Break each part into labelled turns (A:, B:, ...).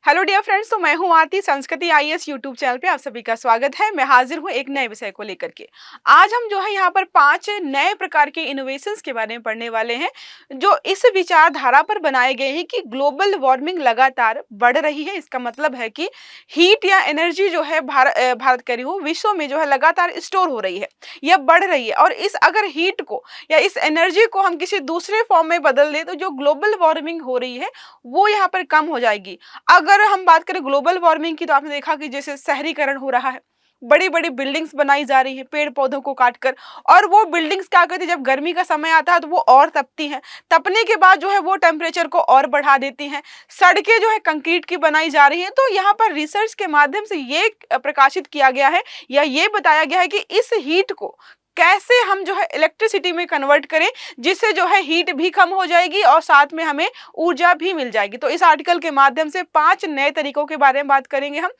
A: Hello dear friends, तो मैं हूं आरती। संस्कृति आईएएस यूट्यूब चैनल पे आप सभी का स्वागत है। मैं हाजिर हूं एक नए विषय को लेकर के। आज हम जो है यहाँ पर 5 नए प्रकार के इनोवेशंस के बारे में पढ़ने वाले हैं, जो इस विचारधारा पर बनाए गए हैं कि ग्लोबल वार्मिंग लगातार बढ़ रही है। इसका मतलब है कि हीट या एनर्जी जो है भारत कह रही हूँ, विश्व में जो है लगातार स्टोर हो रही है, यह बढ़ रही है। और इस अगर हीट को या इस एनर्जी को हम किसी दूसरे फॉर्म में बदल दें तो जो ग्लोबल वार्मिंग हो रही है वो यहाँ पर कम हो जाएगी। अगर हम बात करें ग्लोबल वार्मिंग की, तो आपने देखा कि जैसे शहरीकरण हो रहा है, बड़ी बड़ी बिल्डिंग्स बनाई जा रही है पेड़ पौधों को काटकर, और वो बिल्डिंग्स क्या करती है, जब गर्मी का समय आता है तो वो और तपती हैं। तपने के बाद जो है वो टेम्परेचर को और बढ़ा देती हैं। सड़कें जो है कंक्रीट की बनाई जा रही हैं। तो यहाँ पर रिसर्च के माध्यम से ये प्रकाशित किया गया है या ये बताया गया है कि इस हीट को कैसे हम जो है इलेक्ट्रिसिटी में कन्वर्ट करें, जिससे जो है हीट भी कम हो जाएगी और साथ में हमें ऊर्जा भी मिल जाएगी। तो इस आर्टिकल के माध्यम से 5 नए तरीकों के बारे में बात करेंगे हम।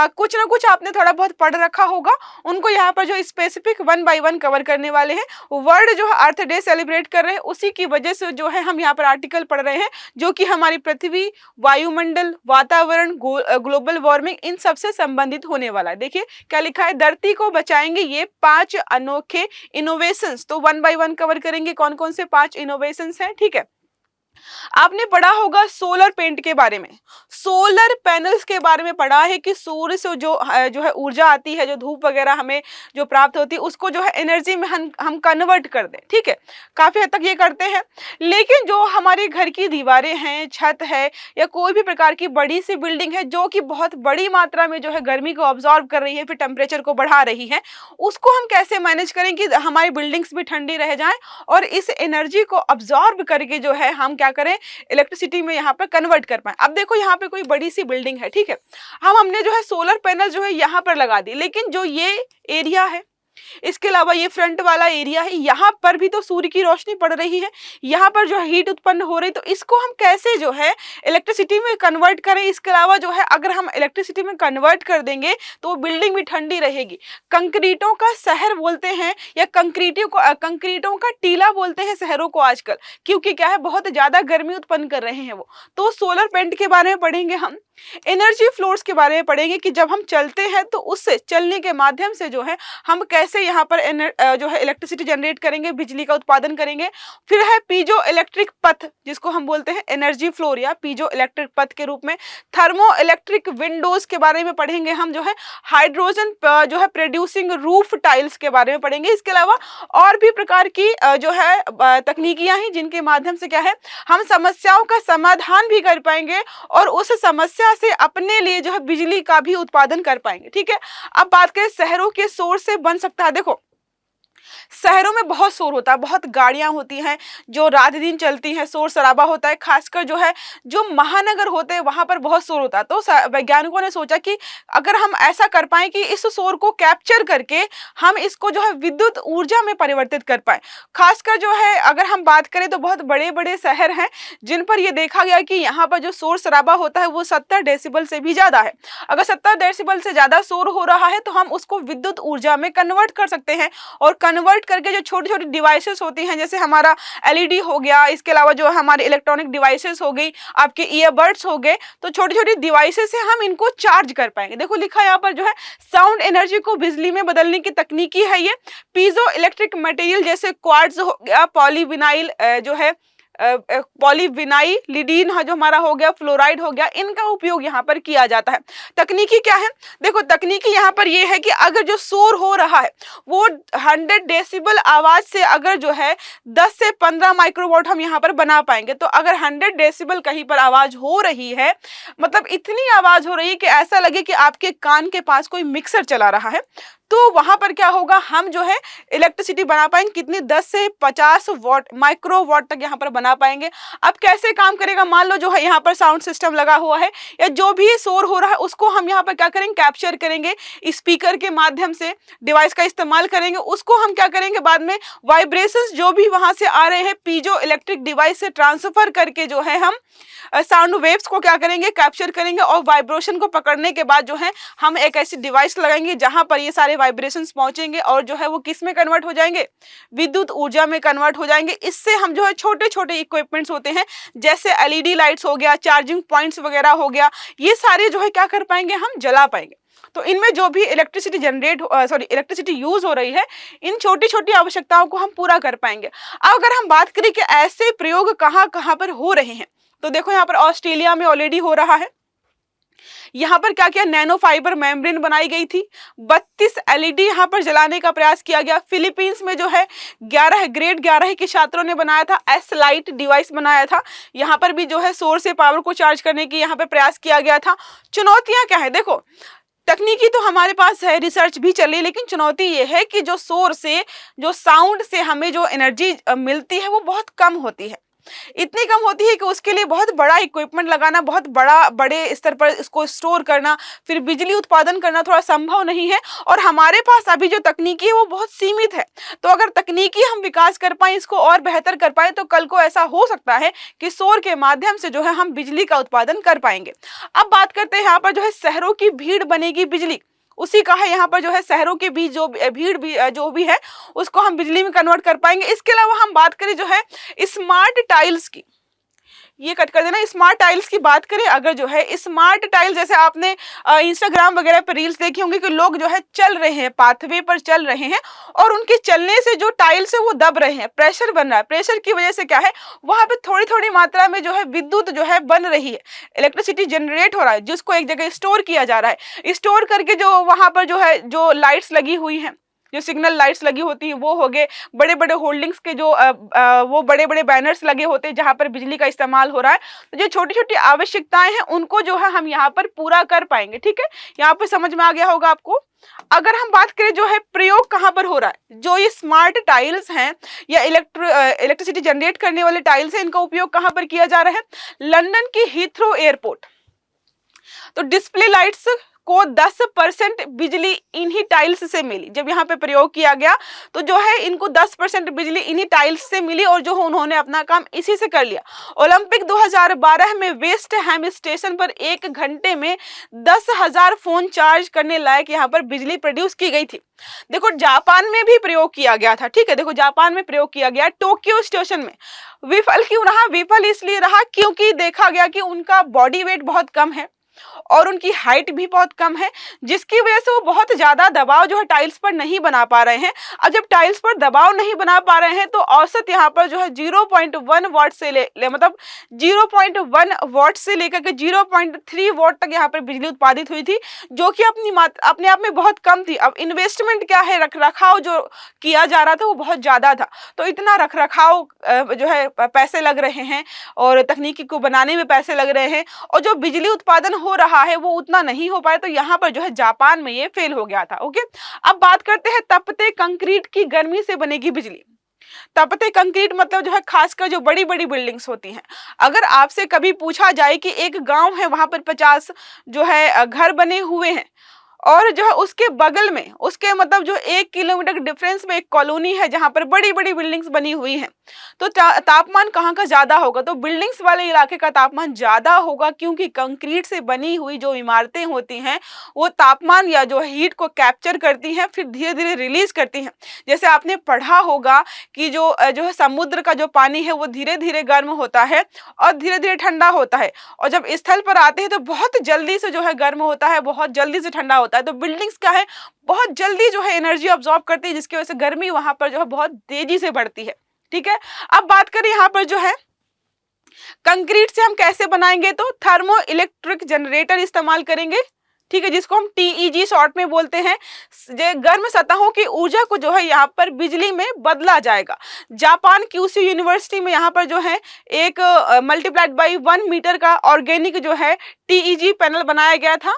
A: कुछ ना कुछ आपने थोड़ा बहुत पढ़ रखा होगा, उनको यहाँ पर जो स्पेसिफिक 1 बाय 1 कवर करने वाले हैं। वर्ल्ड जो है अर्थ डे सेलिब्रेट कर रहे हैं, उसी की वजह से जो है हम यहाँ पर आर्टिकल पढ़ रहे हैं, जो कि हमारी पृथ्वी, वायुमंडल, वातावरण, ग्लोबल वार्मिंग, इन सबसे संबंधित होने वाला है। देखिए क्या लिखा है, धरती को बचाएंगे ये 5 अनोखे इनोवेशंस। तो 1 बाय 1 कवर करेंगे कौन कौन से 5 इनोवेशंस हैं। ठीक है, आपने पढ़ा होगा सोलर पेंट के बारे में, सोलर पैनल्स के बारे में पढ़ा है कि सूर्य से जो है ऊर्जा आती है, जो धूप वगैरह हमें जो प्राप्त होती है, उसको जो है एनर्जी में हम कन्वर्ट कर दें। ठीक है, काफी हद तक ये करते हैं। लेकिन जो हमारे घर की दीवारें हैं, छत है, या कोई भी प्रकार की बड़ी सी बिल्डिंग है जो कि बहुत बड़ी मात्रा में जो है गर्मी को ऑब्जॉर्व कर रही है, फिर टेम्परेचर को बढ़ा रही है, उसको हम कैसे मैनेज करें कि हमारी बिल्डिंग्स भी ठंडी रह जाएं और इस एनर्जी को ऑब्जॉर्व करके जो है हम क्या करें, इलेक्ट्रिसिटी में यहाँ पर कन्वर्ट कर पाए। अब देखो यहाँ पे कोई बड़ी सी बिल्डिंग है, ठीक है, हमने जो है सोलर पैनल जो है यहाँ पर लगा दी, लेकिन जो ये एरिया है, इसके अलावा ये फ्रंट वाला एरिया है, यहाँ पर भी तो सूर्य की रोशनी पड़ रही है, यहाँ पर जो हीट उत्पन्न हो रही, तो इसको हम कैसे जो है इलेक्ट्रिसिटी में कन्वर्ट करें। इसके अलावा जो है अगर हम इलेक्ट्रिसिटी में कन्वर्ट कर देंगे तो बिल्डिंग भी ठंडी रहेगी। कंक्रीटों का शहर बोलते हैं या कंक्रीटों का टीला बोलते हैं शहरों को आजकल, क्योंकि क्या है, बहुत ज्यादा गर्मी उत्पन्न कर रहे हैं वो। तो सोलर पेंट के बारे में पढ़ेंगे हम। एनर्जी फ्लोर्स के बारे में पढ़ेंगे कि जब हम चलते हैं तो उससे चलने के माध्यम से जो है हम कैसे यहाँ पर जो है इलेक्ट्रिसिटी जनरेट करेंगे, बिजली का उत्पादन करेंगे। फिर है पीजो इलेक्ट्रिक पथ, जिसको हम बोलते हैं एनर्जी फ्लोर या पीजो इलेक्ट्रिक पथ के रूप में। थर्मो इलेक्ट्रिक विंडोज के बारे में पढ़ेंगे हम, जो है हाइड्रोजन जो है प्रोड्यूसिंग रूफ टाइल्स के बारे में पढ़ेंगे। इसके अलावा और भी प्रकार की जो है तकनीकियां हैं, जिनके माध्यम से क्या है हम समस्याओं का समाधान भी कर पाएंगे और उस समस्या से अपने लिए जो है बिजली का भी उत्पादन कर पाएंगे। ठीक है, अब बात करें शहरों के सोर्स से बन सकता है। देखो शहरों में बहुत शोर होता है, बहुत गाड़ियां होती हैं जो रात दिन चलती हैं, शोर शराबा होता है, खासकर जो है जो महानगर होते हैं वहां पर बहुत शोर होता है। तो वैज्ञानिकों ने सोचा कि अगर हम ऐसा कर पाए कि इस शोर को कैप्चर करके हम इसको जो है विद्युत ऊर्जा में परिवर्तित कर पाए। खासकर जो है अगर हम बात करें तो बहुत बड़े बड़े शहर हैं जिन पर यह देखा गया कि यहाँ पर जो शोर शराबा होता है वो 70 डेसिबल से भी ज्यादा है। अगर 70 डेसिबल से ज्यादा शोर हो रहा है तो हम उसको विद्युत ऊर्जा में कन्वर्ट कर सकते हैं, और कन्वर्ट करके जो छोटी छोटी डिवाइसेस होती हैं, जैसे हमारा एलईडी हो गया, इसके अलावा जो हमारे इलेक्ट्रॉनिक डिवाइसेस हो गई, आपके ईयरबड्स हो गए, तो छोटी छोटी डिवाइसेस से हम इनको चार्ज कर पाएंगे। देखो लिखा यहाँ पर जो है साउंड एनर्जी को बिजली में बदलने की तकनीकी है ये। पीजो इलेक्ट्रिक मटेरियल जैसे क्वार्ट्ज हो गया, पॉलीविनाइल जो है पॉलीविनाइलिडीन जो हमारा हो गया, फ्लोराइड हो गया, इनका उपयोग यहाँ पर किया जाता है। तकनीकी क्या है, देखो तकनीकी यहाँ पर ये है कि अगर जो शोर हो रहा है वो 100 डेसिबल आवाज से अगर जो है 10 से 15 माइक्रोवाट हम यहाँ पर बना पाएंगे। तो अगर 100 डेसिबल कहीं पर आवाज हो रही है, मतलब इतनी आवाज हो रही है कि ऐसा लगे कि आपके कान के पास कोई मिक्सर चला रहा है, तो वहां पर क्या होगा, हम जो है इलेक्ट्रिसिटी बना पाएंगे कितनी, 10 से 50 वाट माइक्रोवाट तक यहाँ पर बना पाएंगे। अब कैसे काम करेगा, मान लो जो है यहाँ पर साउंड सिस्टम लगा हुआ है या जो भी शोर हो रहा है उसको हम यहाँ पर क्या करेंगे, कैप्चर करेंगे, स्पीकर के माध्यम से डिवाइस का इस्तेमाल करेंगे। उसको हम क्या करेंगे, बाद में वाइब्रेशंस जो भी वहां से आ रहे हैं पीजो इलेक्ट्रिक डिवाइस से ट्रांसफर करके जो है हम साउंड वेव्स को क्या करेंगे, कैप्चर करेंगे, और वाइब्रेशन को पकड़ने के बाद जो है हम एक ऐसी डिवाइस लगाएंगे जहां पर ये सारे वाइब्रेशंस पहुंचेंगे और जो है वो किस में कन्वर्ट हो जाएंगे, विद्युत ऊर्जा में कन्वर्ट हो जाएंगे। इससे हम जो है छोटे छोटे इक्विपमेंट्स होते हैं जैसे एलईडी लाइट्स हो गया, चार्जिंग पॉइंट्स वगैरह हो गया, ये सारे जो है क्या कर पाएंगे, हम जला पाएंगे। तो इनमें जो भी इलेक्ट्रिसिटी यूज हो रही है, इन छोटी छोटी आवश्यकताओं को हम पूरा कर पाएंगे। अब अगर हम बात करें कि ऐसे प्रयोग कहाँ कहाँ पर हो रहे हैं, तो देखो यहाँ पर ऑस्ट्रेलिया में ऑलरेडी हो रहा है। यहाँ पर क्या किया, नैनो फाइबर मेम्ब्रेन बनाई गई थी, 32 एलईडी यहाँ पर जलाने का प्रयास किया गया। फिलीपींस में जो है ग्रेड 11 के छात्रों ने बनाया था, एस लाइट डिवाइस बनाया था। यहाँ पर भी जो है सोर्स से पावर को चार्ज करने की यहाँ पर प्रयास किया गया था। चुनौतियां क्या है, देखो तकनीकी तो हमारे पास है, रिसर्च भी चली, लेकिन चुनौती ये है कि जो सोर्स से, जो साउंड से हमें जो एनर्जी मिलती है वो बहुत कम होती है। इतनी कम होती है कि उसके लिए बहुत बड़ा इक्विपमेंट लगाना, बहुत बड़े स्तर पर इसको स्टोर करना, फिर बिजली उत्पादन करना थोड़ा संभव नहीं है। और हमारे पास अभी जो तकनीकी है वो बहुत सीमित है। तो अगर तकनीकी हम विकास कर पाए, इसको और बेहतर कर पाए, तो कल को ऐसा हो सकता है कि सौर के माध्यम से जो है हम बिजली का उत्पादन कर पाएंगे। अब बात करते हैं यहाँ पर जो है शहरों की भीड़ बनेगी बिजली, उसी का है यहाँ पर जो है शहरों के बीच जो भीड़ भी जो भी है उसको हम बिजली में कन्वर्ट कर पाएंगे। इसके अलावा हम बात करें जो है स्मार्ट टाइल्स की, ये कट कर देना, स्मार्ट टाइल्स की बात करें अगर जो है स्मार्ट टाइल, जैसे आपने इंस्टाग्राम वगैरह पर रील्स देखी होंगी कि लोग जो है चल रहे हैं, पाथवे पर चल रहे हैं और उनके चलने से जो टाइल्स है वो दब रहे हैं, प्रेशर बन रहा है। प्रेशर की वजह से क्या है, वहां पे थोड़ी थोड़ी मात्रा में जो है विद्युत जो है बन रही है, इलेक्ट्रिसिटी जनरेट हो रहा है, जिसको एक जगह स्टोर किया जा रहा है। स्टोर करके जो वहां पर जो है जो लाइट्स लगी हुई हैं, जो सिग्नल लाइट्स लगी होती है वो हो गए, बड़े बड़े होल्डिंग्स के जो वो बड़े बड़े बैनर्स लगे होते हैं जहां पर बिजली का इस्तेमाल हो रहा है। तो जो छोटी छोटी आवश्यकताएं हैं उनको जो है हम यहाँ पर पूरा कर पाएंगे। ठीक है, यहाँ पर समझ में आ गया होगा आपको। अगर हम बात करें जो है प्रयोग कहाँ पर हो रहा है, जो ये स्मार्ट टाइल्स हैं या इलेक्ट्रिसिटी जनरेट करने वाले टाइल्स हैं, इनका उपयोग कहाँ पर किया जा रहा है, लंदन की हीथ्रो एयरपोर्ट। तो डिस्प्ले लाइट्स को 10% बिजली इन्हीं टाइल्स से मिली। जब यहाँ पे प्रयोग किया गया तो जो है इनको 10% बिजली इन्हीं टाइल्स से मिली और जो उन्होंने अपना काम इसी से कर लिया। ओलंपिक 2012 में वेस्ट हैम स्टेशन पर 1 घंटे में 10,000 फोन चार्ज करने लायक यहाँ पर बिजली प्रोड्यूस की गई थी। देखो जापान में भी प्रयोग किया गया था। ठीक है, देखो जापान में प्रयोग किया गया, टोक्यो स्टेशन में। विफल क्यों रहा, विफल इसलिए रहा क्योंकि देखा गया कि उनका बॉडी वेट बहुत कम है और उनकी हाइट भी बहुत कम है, जिसकी वजह से वो बहुत ज्यादा दबाव जो है टाइल्स पर नहीं बना पा रहे हैं। अब जब टाइल्स पर दबाव नहीं बना पा रहे हैं तो औसत यहाँ पर जो है 0.1 वाट से मतलब 0.1 वाट से लेकर के 0.3 वाट तक यहाँ पर बिजली उत्पादित हुई थी, जो कि अपने आप में बहुत कम थी। अब इन्वेस्टमेंट क्या है, रखरखाव जो किया जा रहा था वो बहुत ज्यादा था, तो इतना रखरखाव जो है पैसे लग रहे हैं और तकनीकी को बनाने में पैसे लग रहे हैं और जो बिजली उत्पादन हो रहा है वो उतना नहीं हो पाया। तो यहाँ पर जो है जापान में ये फेल हो गया था। ओके, अब बात करते हैं तपते कंक्रीट की गर्मी से बनेगी बिजली। तपते कंक्रीट मतलब जो है खासकर जो बड़ी बड़ी बिल्डिंग्स होती हैं। अगर आपसे कभी पूछा जाए कि एक गांव है वहां पर 50 जो है घर बने हुए हैं और जो है उसके बगल में, उसके मतलब जो 1 किलोमीटर के डिफरेंस में एक कॉलोनी है जहां पर बड़ी बड़ी बिल्डिंग्स बनी हुई हैं, तो तापमान कहाँ का ज्यादा होगा, तो बिल्डिंग्स वाले इलाके का तापमान ज्यादा होगा, क्योंकि कंक्रीट से बनी हुई जो इमारतें होती हैं वो तापमान या जो हीट को कैप्चर करती हैं, फिर धीरे धीरे रिलीज करती हैं। जैसे आपने पढ़ा होगा कि जो है समुद्र का जो पानी है वो धीरे धीरे गर्म होता है और धीरे धीरे ठंडा होता है, और जब स्थल पर आते हैं तो बहुत जल्दी से जो है गर्म होता है, बहुत जल्दी से ठंडा होता है। तो बिल्डिंग्स क्या है, बहुत जल्दी जो है एनर्जी ऑब्जॉर्ब करती है, जिसकी वजह से गर्मी वहां पर जो है बहुत तेजी से बढ़ती है। ठीक है, अब बात करें यहाँ पर जो है कंक्रीट से हम कैसे बनाएंगे, तो थर्मो इलेक्ट्रिक जनरेटर इस्तेमाल करेंगे। ठीक है, जिसको हम TEG शॉर्ट में बोलते हैं। गर्म सतहों की ऊर्जा को जो है यहाँ पर बिजली में बदला जाएगा। जापान क्यूसी यूनिवर्सिटी में यहाँ पर जो है एक मल्टीप्लाइड बाई 1 मीटर का ऑर्गेनिक जो है TEG पैनल बनाया गया था,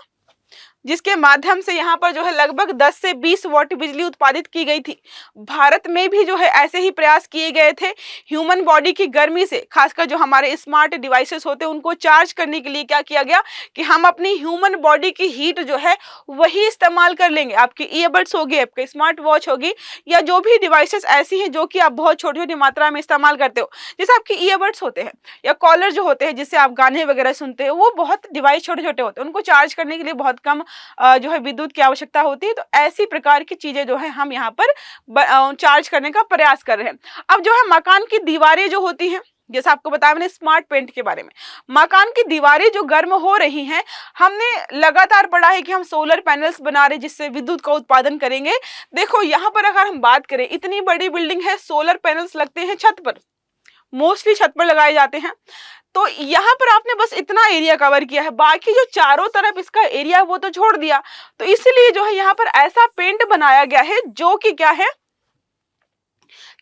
A: जिसके माध्यम से यहाँ पर जो है लगभग 10 से 20 वाट बिजली उत्पादित की गई थी। भारत में भी जो है ऐसे ही प्रयास किए गए थे। ह्यूमन बॉडी की गर्मी से, खासकर जो हमारे स्मार्ट डिवाइसेस होते हैं उनको चार्ज करने के लिए क्या किया गया कि हम अपनी ह्यूमन बॉडी की हीट जो है वही इस्तेमाल कर लेंगे। आपकी ईयरबड्स होगी, आपकी स्मार्ट वॉच होगी, या जो भी डिवाइसेस ऐसी हैं जो कि आप बहुत छोटी छोटी मात्रा में इस्तेमाल करते हो, जैसे आपकी ईयरबड्स होते हैं या कॉलर जो होते हैं जिससे आप गाने वगैरह सुनते हो, वो बहुत डिवाइस छोटे छोटे होते हैं, उनको चार्ज करने के लिए बहुत कम जो है विद्युत की आवश्यकता होती है। तो ऐसी प्रकार की चीजें जो है हम यहाँ पर चार्ज करने का प्रयास कर रहे हैं। अब जो है मकान की दीवारें जो होती हैं, जैसा आपको बताया मैंने स्मार्ट पेंट के बारे में, मकान की दीवारें जो गर्म हो रही हैं, हमने लगातार पढ़ा है कि हम सोलर पैनल्स बना रहे हैं जिससे विद्युत का उत्पादन करेंगे। देखो यहाँ पर अगर हम बात करें, इतनी बड़ी बिल्डिंग है, सोलर पैनल्स लगते हैं छत पर, मोस्टली छत पर लगाए जाते हैं। तो यहाँ पर आपने बस इतना एरिया कवर किया है, बाकी जो चारों तरफ इसका एरिया वो तो छोड़ दिया। तो इसलिए जो है यहाँ पर ऐसा पेंट बनाया गया है जो कि क्या है,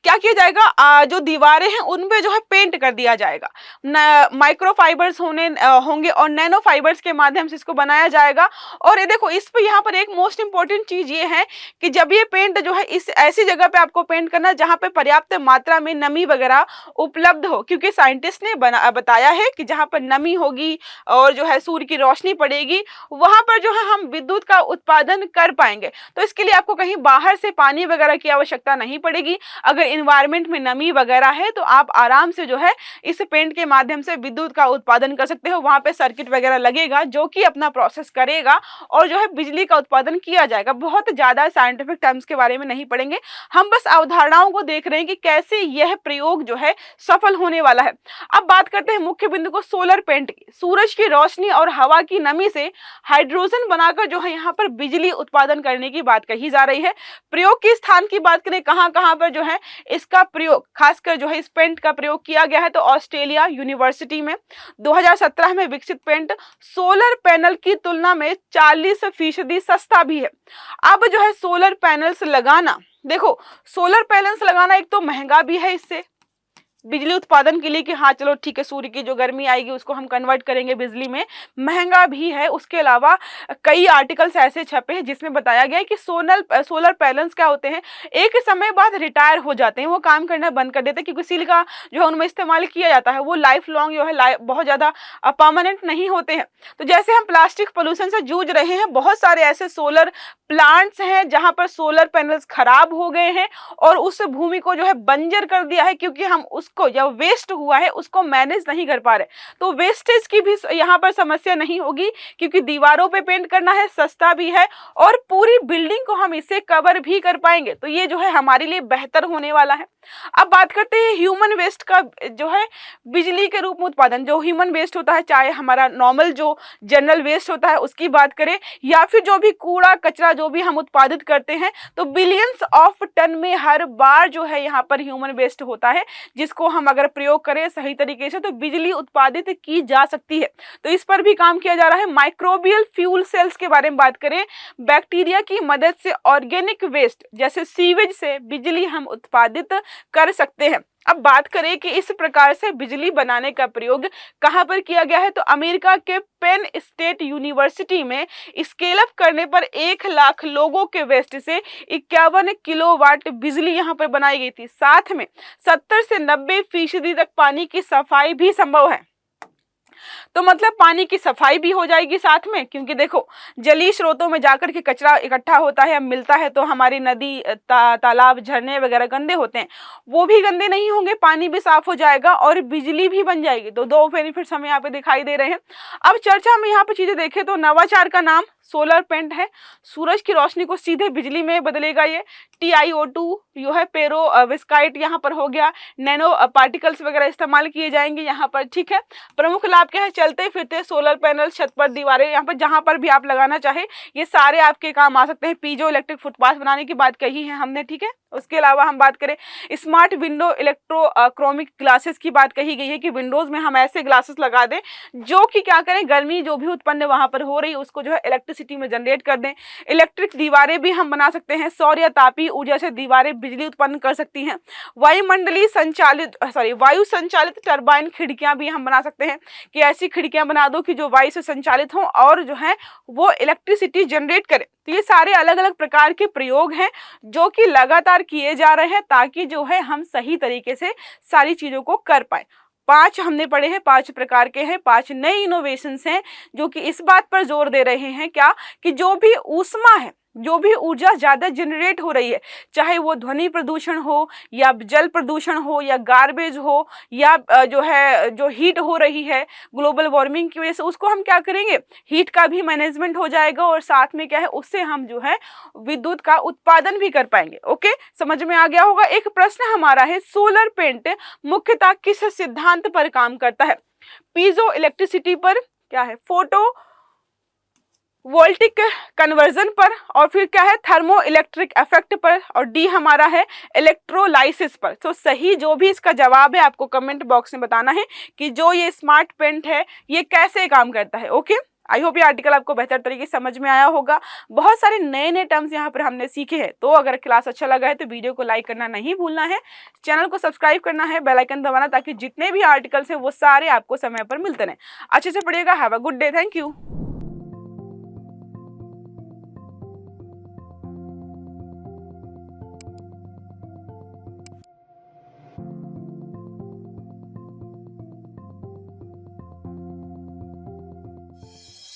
A: क्या किया जाएगा, जो दीवारें हैं उनपे जो है पेंट कर दिया जाएगा। माइक्रो फाइबर्स होंगे और नैनो फाइबर्स के माध्यम से इसको बनाया जाएगा। और ये देखो, इस पे यहाँ पर एक मोस्ट इंपॉर्टेंट चीज ये है कि जब ये पेंट जो है इस ऐसी जगह पे आपको पेंट करना जहाँ पे पर्याप्त मात्रा में नमी वगैरह उपलब्ध हो, क्योंकि साइंटिस्ट ने बताया है कि जहाँ पर नमी होगी और जो है सूर्य की रोशनी पड़ेगी, वहां पर जो है हम विद्युत का उत्पादन कर पाएंगे। तो इसके लिए आपको कहीं बाहर से पानी वगैरह की आवश्यकता नहीं पड़ेगी। अगर इन्वायरमेंट में नमी वगैरह है तो आप आराम से जो है इस पेंट के माध्यम से विद्युत का उत्पादन कर सकते हो। वहां पे सर्किट वगैरह लगेगा जो कि अपना प्रोसेस करेगा और जो है बिजली का उत्पादन किया जाएगा। बहुत ज्यादा साइंटिफिक टर्म्स के बारे में नहीं पढ़ेंगे, हम बस अवधारणाओं को देख रहे हैं कि कैसे यह प्रयोग जो है सफल होने वाला है। अब बात करते हैं मुख्य बिंदु को, सोलर पेंट की। सूरज की रोशनी और हवा की नमी से हाइड्रोजन बनाकर जो है यहाँ पर बिजली उत्पादन करने की बात कही जा रही है। प्रयोग के स्थान की बात करें, कहां कहां पर जो है इसका प्रयोग, खासकर जो है इस पेंट का प्रयोग किया गया है, तो ऑस्ट्रेलिया यूनिवर्सिटी में 2017 में विकसित पेंट सोलर पैनल की तुलना में 40% सस्ता भी है। अब जो है सोलर पैनल्स लगाना, देखो सोलर पैनल्स लगाना एक तो महंगा भी है, इससे बिजली उत्पादन के लिए कि हाँ चलो ठीक है, सूर्य की जो गर्मी आएगी उसको हम कन्वर्ट करेंगे बिजली में, महंगा भी है। उसके अलावा कई आर्टिकल्स ऐसे छपे हैं जिसमें बताया गया है कि सोलर पैनल्स क्या होते हैं, एक समय बाद रिटायर हो जाते हैं, वो काम करना बंद कर देते हैं, क्योंकि स्टील का जो है उनमें इस्तेमाल किया जाता है वो लाइफ लॉन्ग जो है बहुत ज़्यादा परमानेंट नहीं होते हैं। तो जैसे हम प्लास्टिक पोल्यूशन से जूझ रहे हैं, बहुत सारे ऐसे सोलर प्लांट्स हैं जहां पर सोलर पैनल्स खराब हो गए हैं और उस भूमि को जो है बंजर कर दिया है, क्योंकि हम उसको जब वेस्ट हुआ है उसको मैनेज नहीं कर पा रहे। तो वेस्टेज की भी यहाँ पर समस्या नहीं होगी, क्योंकि दीवारों पे पेंट करना है, सस्ता भी है और पूरी बिल्डिंग को हम इससे कवर भी कर पाएंगे। तो ये जो है हमारे लिए बेहतर होने वाला है। अब बात करते हैं ह्यूमन वेस्ट का, जो है बिजली के रूप में उत्पादन। जो ह्यूमन वेस्ट होता है, चाहे हमारा नॉर्मल जो जनरल वेस्ट होता है उसकी बात करें, या फिर जो भी कूड़ा कचरा जो भी हम उत्पादित करते हैं, तो बिलियंस ऑफ टन में हर बार जो है यहाँ पर ह्यूमन वेस्ट होता है, जिसको हम अगर प्रयोग करें सही तरीके से तो बिजली उत्पादित की जा सकती है। तो इस पर भी काम किया जा रहा है। माइक्रोबियल फ्यूल सेल्स के बारे में बात करें, बैक्टीरिया की मदद से ऑर्गेनिक वेस्ट जैसे सीवेज से बिजली हम उत्पादित कर सकते हैं। अब बात करें कि इस प्रकार से बिजली बनाने का प्रयोग कहां पर किया गया है, तो अमेरिका के पेन स्टेट यूनिवर्सिटी में स्केल अप करने पर 1 लाख लोगों के वेस्ट से 51 किलोवाट बिजली यहां पर बनाई गई थी। साथ में 70 से 90% तक पानी की सफाई भी संभव है। तो मतलब पानी की सफाई भी हो जाएगी साथ में, क्योंकि देखो जलीय स्रोतों में जाकर के कचरा इकट्ठा होता है, मिलता है, तो हमारी नदी तालाब झरने वगैरह गंदे होते हैं, वो भी गंदे नहीं होंगे, पानी भी साफ हो जाएगा और बिजली भी बन जाएगी। तो 2 बेनिफिट्स हमें यहाँ पे दिखाई दे रहे हैं। अब चर्चा में यहाँ पे चीजें देखें तो नवाचार का नाम सोलर पेंट है। सूरज की रोशनी को सीधे बिजली में बदलेगा ये। TiO2 जो है पेरोविस्काइट यहाँ पर हो गया, नैनो पार्टिकल्स वगैरह इस्तेमाल किए जाएंगे यहाँ पर, ठीक है। प्रमुख लाभ क्या है, चलते फिरते सोलर पैनल, छत पर दीवारें, यहाँ पर जहाँ पर भी आप लगाना चाहे ये सारे आपके काम आ सकते हैं। पीजो इलेक्ट्रिक फुटपाथ बनाने की बात कही है हमने, ठीक है। उसके अलावा हम बात करें स्मार्ट विंडो इलेक्ट्रोक्रोमिक ग्लासेस की बात कही गई है कि विंडोज में हम ऐसे ग्लासेस लगा दें जो कि क्या करें, गर्मी जो भी उत्पन्न वहां पर हो रही है उसको जो है इलेक्ट्रिसिटी में जनरेट कर दें। इलेक्ट्रिक दीवारें भी हम बना सकते हैं, सौर या तापीय ऊर्जा से दीवारें बिजली उत्पन्न कर सकती हैं। वायु संचालित टरबाइन खिड़कियां भी हम बना सकते हैं कि ऐसी खिड़कियां बना दो कि जो वायु से संचालित हों और जो है वो इलेक्ट्रिसिटी जनरेट करें। तो ये सारे अलग अलग प्रकार के प्रयोग हैं जो कि लगातार किए जा रहे हैं ताकि जो है हम सही तरीके से सारी चीजों को कर पाए। 5 हमने पढ़े हैं, 5 प्रकार के हैं, 5 नए इनोवेशंस हैं जो कि इस बात पर जोर दे रहे हैं क्या, कि जो भी ऊष्मा है जो भी ऊर्जा ज़्यादा जनरेट हो रही है, चाहे वो ध्वनि प्रदूषण हो या जल प्रदूषण हो या गार्बेज हो या जो है जो हीट हो रही है ग्लोबल वार्मिंग की वजह से, उसको हम क्या करेंगे, हीट का भी मैनेजमेंट हो जाएगा और साथ में क्या है उससे हम जो है विद्युत का उत्पादन भी कर पाएंगे। ओके, समझ में आ गया होगा। एक प्रश्न हमारा है, सोलर पेंट मुख्यतः किस सिद्धांत पर काम करता है? पीजो इलेक्ट्रिसिटी पर, क्या है फोटो वोल्टिक कन्वर्जन पर, और फिर क्या है थर्मो इलेक्ट्रिक इफेक्ट पर, और डी हमारा है इलेक्ट्रोलाइसिस पर। तो सही जो भी इसका जवाब है आपको कमेंट बॉक्स में बताना है कि जो ये स्मार्ट पेंट है ये कैसे काम करता है। ओके, आई होप ये आर्टिकल आपको बेहतर तरीके से समझ में आया होगा। बहुत सारे नए नए टर्म्स यहाँ पर हमने सीखे हैं। तो अगर क्लास अच्छा लगा है तो वीडियो को लाइक करना नहीं भूलना है, चैनल को सब्सक्राइब करना है, बेल आइकन दबाना, ताकि जितने भी आर्टिकल्स हैं वो सारे आपको समय पर मिलते रहें। अच्छे से पढ़िएगा। Have a good day. Thank you.